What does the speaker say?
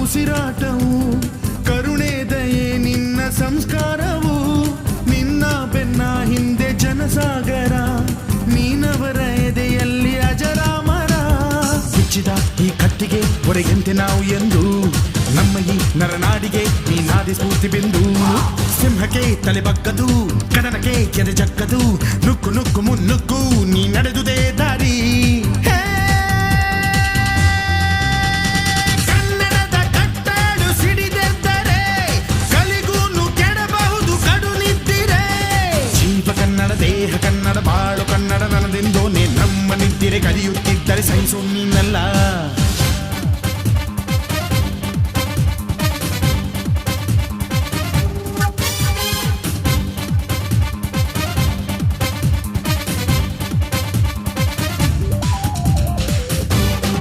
ಉಸಿರಾಟವು ಕರುಣೆ ದಯೆ ನಿನ್ನ ಸಂಸ್ಕಾರವು ನಿನ್ನ ಬೆನ್ನ ಹಿಂದೆ ಜನಸಾಗರ ನೀನವರ ಎದೆಯಲ್ಲಿ ಅಜರಾಮರ ಬಿಚ್ಚಿದ ಈ ಕತ್ತಿಗೆ ಹೊರಗೆಂತೆ ನಾವು ಎಂದು ನಮ್ಮ ಈ ನರನಾಡಿಗೆ ನೀನಾದಿ ಸ್ಫೂರ್ತಿ ಬಿಂದು ಸಿಂಹಕ್ಕೆ ತಲೆ ಬಗ್ಗದು ಕಡನಕ್ಕೆ ಎದೆ ಜಕ್ಕದು ನುಕ್ಕು ನುಕ್ಕು ಮುನ್ನುಕ್ಕು ನೀ ನಡೆದುದೇ ದಾರಿ ಕನ್ನಡದ ಕಟ್ಟಾಡು ಸಿಡಿದೆದ್ದರೆ ಕಲಿಗೂನು ಕೆಡಬಹುದು ಕಡು ನಿದ್ದಿರೆ ಜೀವ ಕನ್ನಡ ದೇಹ ಕನ್ನಡ ಬಾಳು ಕನ್ನಡ ನನದೆಂದೋನೆ ನಮ್ಮ ನಿದ್ದಿರೆ ಕಲಿಯುತ್ತಿದ್ದರೆ ಸಹಿಸು ನೀನಲ್ಲ